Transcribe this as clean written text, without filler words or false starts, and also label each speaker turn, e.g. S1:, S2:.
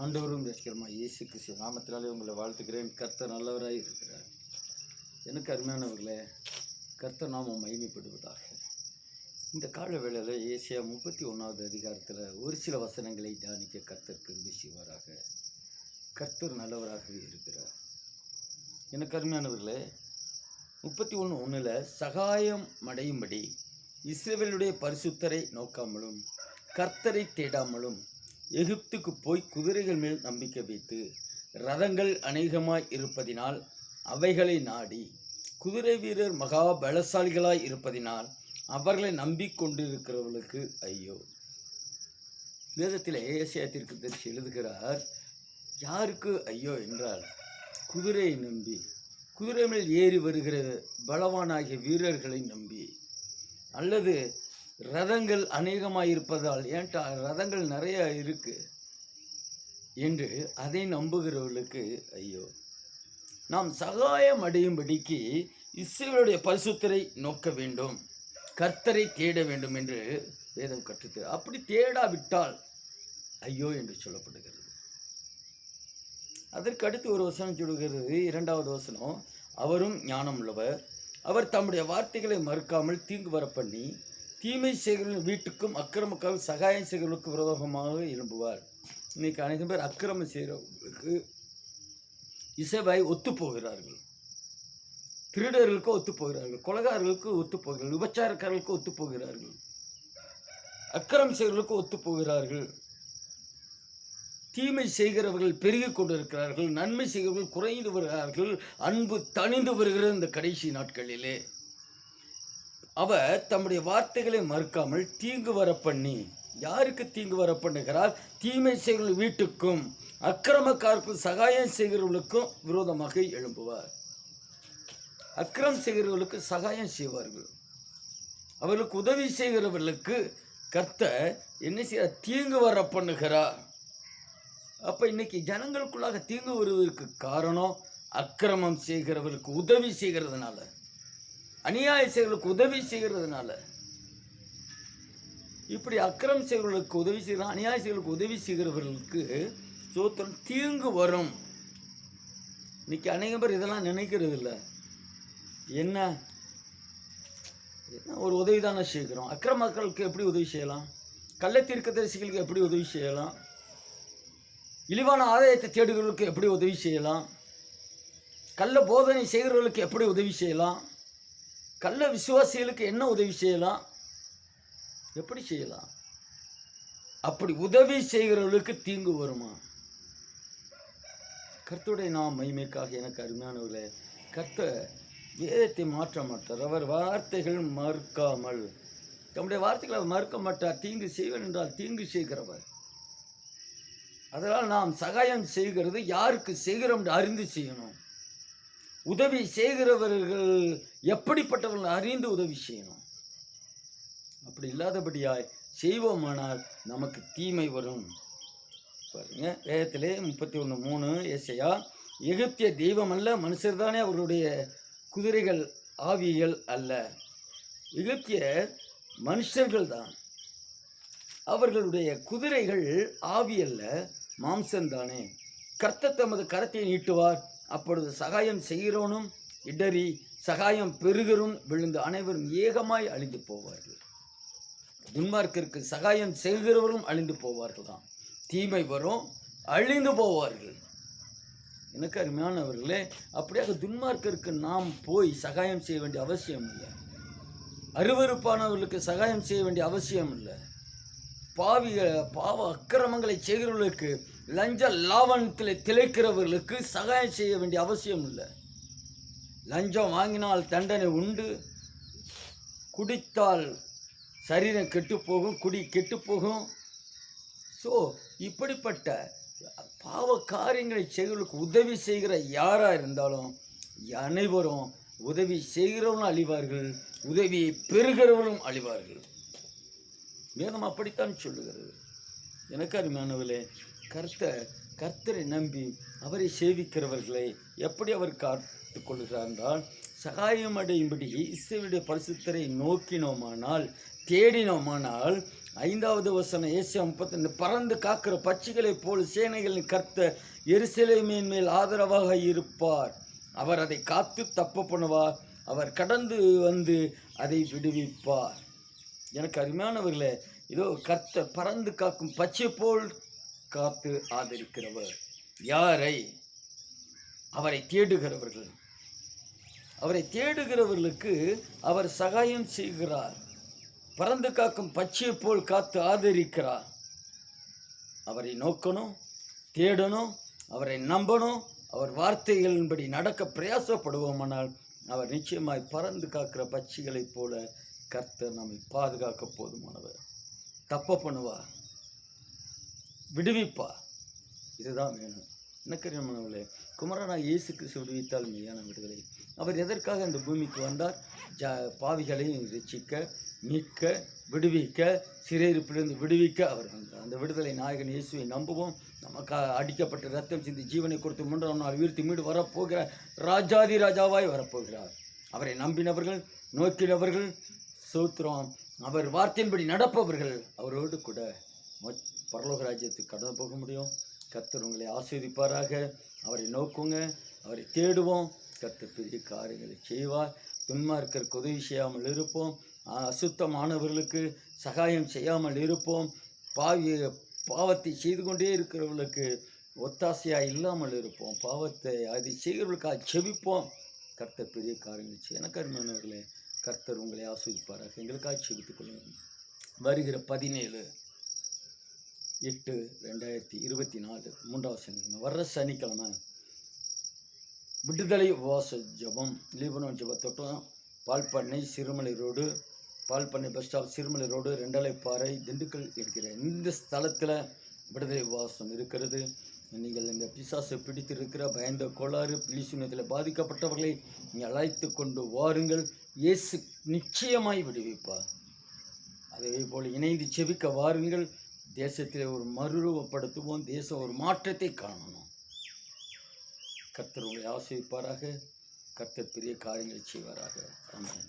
S1: ஆண்டவரும் ரசிகரமாக இயேசு கிறிஸ்து நாமத்தினாலே உங்களை வாழ்த்துக்கிறேன். கர்த்தர் நல்லவராய் இருக்கிறார். எனக்கு அருமையானவர்களே, கர்த்தர் நாமம் மகிமைப்படுவதாக. இந்த கால வேளையில் ஏசியா 31வது அதிகாரத்தில் ஒரு சில வசனங்களை தியானிக்க கர்த்தர் கிருபை செய்வாராக. கர்த்தர் நல்லவராகவே இருக்கிறார். எனக்கு அருமையானவர்களே, 31:1 சகாயம் அடையும்படி இஸ்ரவேலுடைய பரிசுத்தரை நோக்காமலும் கர்த்தரை தேடாமலும் எகிப்துக்கு போய் குதிரைகள் மேல் நம்பிக்கை வைத்து ரதங்கள் அநேகமாய் இருப்பதினால் அவைகளை நாடி குதிரை வீரர் மகா பலசாலிகளாய் இருப்பதினால் அவர்களை நம்பிக்கொண்டிருக்கிறவர்களுக்கு ஐயோ. வேதத்தில் ஏசாயா தீர்க்கதரிசி எழுதுகிறார், யாருக்கு ஐயோ என்றால் குதிரையை நம்பி குதிரை மேல் ஏறி வருகிற பலவானாகிய வீரர்களை நம்பி, அல்லது ரதங்கள் அநேகமாக இருப்பதால், ஏன்டா ரதங்கள் நிறைய இருக்கு என்று அதை நம்புகிறவர்களுக்கு ஐயோ. நாம் சகாயம் அடையும்படிக்கு இஸ்ரவேலுடைய பரிசுத்தரை நோக்க வேண்டும், கர்த்தரை தேட வேண்டும் என்று வேதம் கற்றுத்து. அப்படி தேடாவிட்டால் ஐயோ என்று சொல்லப்படுகிறது. அதற்கு அடுத்து ஒரு வசனம் சொல்கிறது, 2வது வசனம், அவரும் ஞானம் உள்ளவர், அவர் தம்முடைய வார்த்தைகளை மறுக்காமல் தீங்கு வர பண்ணி தீமை செய்கிறவர்கள் வீட்டுக்கும் அக்கிரமக்காக சகாயம் செய்கிறவர்களுக்கு விரோதமாக எழும்புவார். இன்னைக்கு அநேக பேர் அக்கிரமம் செய்கிறவர்களுக்கு இசைவாய் ஒத்து போகிறார்கள், திருடர்களுக்கு ஒத்து போகிறார்கள், கொலைகாரர்களுக்கு ஒத்து போகிறார்கள், விபச்சாரக்காரர்களுக்கு ஒத்து போகிறார்கள், அக்கிரமம் செய்கிறவர்களுக்கு ஒத்து போகிறார்கள். தீமை செய்கிறவர்கள் பெருகி கொண்டிருக்கிறார்கள், நன்மை செய்கிறவர்கள் குறைந்து வருகிறார்கள். அன்பு தணிந்து வருகிற இந்த கடைசி நாட்களிலே அவர் தம்முடைய வார்த்தைகளை மறுக்காமல் தீங்கு வர பண்ணி, யாருக்கு தீங்கு வர பண்ணுகிறார்? தீமை செய்கிற வீட்டுக்கும் அக்கிரமக்காரருக்கும் சகாயம் செய்கிறவர்களுக்கும் விரோதமாக எழும்புவார். அக்கிரமம் செய்கிறவர்களுக்கு சகாயம் செய்வார்கள், அவர்களுக்கு உதவி செய்கிறவர்களுக்கு கர்த்தர் என்ன செய்ய தீங்கு வர பண்ணுகிறார். அப்போ இன்னைக்கு ஜனங்களுக்குள்ளாக தீங்கு வருவதற்கு காரணம் அக்கிரமம் செய்கிறவர்களுக்கு உதவி செய்கிறதுனால, அநியாய செய்கிறவர்களுக்கு உதவி செய்கிறதுனால. இப்படி அக்கிரமம் செய்கிறவர்களுக்கு உதவி செய்கிற, அநியாய செய்கிறவர்களுக்கு உதவி செய்கிறவர்களுக்கு சோத்திரம் தீங்கு வரும். இன்னைக்கு அநேக பேர் இதெல்லாம் நினைக்கிறது இல்லை. என்ன ஒரு உதவி தானே செய்கிறோம். அக்கிரமக்களுக்கு எப்படி உதவி செய்யலாம்? கள்ள தீர்க்கதரிசிகளுக்கு எப்படி உதவி செய்யலாம்? இழிவான ஆதாயத்தை தேடுகிறவர்களுக்கு எப்படி உதவி செய்யலாம்? கள்ள போதனை செய்கிறவர்களுக்கு எப்படி உதவி செய்யலாம்? கள்ள விசுவாசிகளுக்கு என்ன உதவி செய்யலாம்? எப்படி செய்யலாம்? அப்படி உதவி செய்கிறவர்களுக்கு தீங்கு வருமா? கர்த்தருடைய நாம் மகிமைக்காக எனக்கு அருமையானவர்களே, கர்த்தர் வேதத்தை மாற்ற மாட்டார். அவர் வார்த்தைகள் மறுக்காமல், தம்முடைய வார்த்தைகளை அவர் மறுக்க மாட்டார். தீங்கு செய்வன் என்றால் தீங்கு செய்கிறவர். அதனால் நாம் சகாயம் செய்கிறது யாருக்கு செய்கிறோம் என்று அறிந்து செய்யணும். உதவி செய்கிறவர்கள் எப்படிப்பட்டவர்கள் அறிந்து உதவி செய்யணும். அப்படி இல்லாதபடியாய் செய்வோமானால் நமக்கு தீமை வரும். பாருங்க, வேதத்திலே 31:3 ஏசாயா, எகிப்திய தெய்வம் அல்ல, மனுஷர் தானே அவர்களுடைய குதிரைகள், ஆவிகள் அல்ல. எகிப்திய மனுஷர்கள் தான், அவர்களுடைய குதிரைகள் ஆவி அல்ல, மாம்சம்தானே. கர்த்தர் தமது கரத்தை நீட்டுவார், அப்பொழுது சகாயம் செய்கிறவனும் இடறி சகாயம் பெறுகிறவனும் விழுந்து அனைவரும் ஏகமாய் அழிந்து போவார்கள். துன்மார்க்கருக்கு சகாயம் செய்கிறவரும் அழிந்து போவார்கள் தான். தீமை வரும், அழிந்து போவார்கள். எனக்கு அருமையானவர்களே, அப்படியாக துன்மார்க்கருக்கு நாம் போய் சகாயம் செய்ய வேண்டிய அவசியம் இல்லை. அருவருப்பானவர்களுக்கு சகாயம் செய்ய வேண்டிய அவசியம் இல்லை. பாவ அக்கிரமங்களை செய்கிறவர்களுக்கு, லஞ்ச லாவணத்தில் திளைக்கிறவர்களுக்கு சகாயம் செய்ய வேண்டிய அவசியம் இல்லை. லஞ்சம் வாங்கினால் தண்டனை உண்டு, குடித்தால் சரீரம் கெட்டுப்போகும், குடி கெட்டுப்போகும். ஸோ இப்படிப்பட்ட பாவ காரியங்களை செய்கிறவர்களுக்கு உதவி செய்கிற யாராக இருந்தாலும் அனைவரும் உதவி செய்கிறவர்களும் அழிவார்கள், உதவியை பெறுகிறவர்களும் அழிவார்கள். வேதம் அப்படித்தான் சொல்லுகிறது. எனக்கு அருமையானவர்களே, கர்த்தரை நம்பி அவரை சேவிக்கிறவர்களை எப்படி அவர் காத்து கொள்கிறார் என்றால், சகாயம் அடையும்படி இஸ்ரவேலுடைய பரிசுத்தரை நோக்கினோமானால், தேடினோமானால் 5வது வசனம் ஏசாயா 32, பறந்து காக்கிற பட்சிகளைப் போல் சேனைகளின் கர்த்தர் எருசலேமின் மேல் ஆதரவாக இருப்பார். அவர் அதை காத்து தப்ப பண்ணுவார். அவர் கடந்து வந்து அதை விடுவிப்பார். எனக்கு அருமையானவர்களே, இதோ கர்த்தர் பறந்து காக்கும் பச்சை போல் காத்து ஆதரிக்கிறவர். யாரை? அவரை தேடுகிறவர்கள். அவரை தேடுகிறவர்களுக்கு அவர் சகாயம் செய்கிறார். பறந்து காக்கும் பச்சையை போல் காத்து ஆதரிக்கிறார். அவரை நோக்கணும், தேடணும், அவரை நம்பணும், அவர் வார்த்தைகளின்படி நடக்க பிரயாசப்படுவோமானால் அவர் நிச்சயமாய் பறந்து காக்கிற பட்சிகளைப் போல கர்த்தர் நம்மை பாதுகாக்க போதுமானவர். தப்ப பண்ணுவார், விடுவிப்பார். இதுதான் வேணும். எனக்கு குமரனாக இயேசு கிறிஸ்து விடுவித்தால் மெய்யான விடுதலை. அவர் எதற்காக இந்த பூமிக்கு வந்தார்? பாவிகளையும் ரட்சிக்க, மீட்க, விடுவிக்க, சிறையிருப்பிலிருந்து விடுவிக்க அவர் வந்தார். அந்த விடுதலை நாயகன் இயேசுவை நம்புவோம். நமக்கு அடிக்கப்பட்ட ரத்தம் சிந்தி ஜீவனை கொடுத்து 3ஆம் நாள் உயிர்த்து மீண்டு வரப்போகிறார். ராஜாதி ராஜாவாய் வரப்போகிறார். அவரை நம்பினவர்கள், நோக்கினவர்கள் சோத்திரம், அவர் வார்த்தையின்படி நடப்பவர்கள் அவரோடு கூட பரலோக ராஜ்யத்துக்கு கடந்து போக முடியும். கர்த்தர் உங்களை ஆசீர்வதிப்பாராக. அவரை நோக்குங்க, அவரை தேடுவோம். கர்த்தர் பெரிய காரியங்களை செய்வார். துன்மார்க்கருக்கு உதவி செய்யாமல் இருப்போம். அசுத்தமானவர்களுக்கு சகாயம் செய்யாமல் இருப்போம். பாவத்தை செய்து கொண்டே இருக்கிறவர்களுக்கு ஒத்தாசையாக இல்லாமல் இருப்போம். பாவத்தை அதை செய்கிறவர்களுக்காக செபிப்போம். கர்த்தர் பெரிய காரியங்களை செய்ய. எனக்கு அருமையானவர்களே, கர்த்தர் உங்களை ஆசீர்வதிப்பாராக. எங்களுக்காக செபித்துக் கொள்ளுங்கள். வருகிற 17/8/2024 3வது சனிக்கிழமை, வர்ற சனிக்கிழமை விடுதலை உபவாச ஜபம், லீபனோன் ஜபத்தோட்டம், பால்பண்ணை சிறுமலை ரோடு, பால்பண்ணை bus stop, Sirumalai road, Rendalaipparai, Dindigul இருக்கிற இந்த ஸ்தலத்தில் விடுதலை உபவாசம் இருக்கிறது. நீங்கள் இந்த பிசாசை பிடித்திருக்கிற பயந்த கோளாறு பிலிசூனியத்தில் பாதிக்கப்பட்டவர்களை நீங்கள் அழைத்து கொண்டு வாருங்கள். இயேசு நிச்சயமாய் விடுவிப்பார். அதே போல் இணைந்து செபிக்க வாருங்கள். தேசத்தில் ஒரு மறுரூபப்படுத்துவோம். தேசம் ஒரு மாற்றத்தை காணணும். கர்த்தர் உங்களை ஆசீர்வதிப்பாராக. கர்த்தர் பெரிய காரியங்களை செய்வாராக. ஆமென்.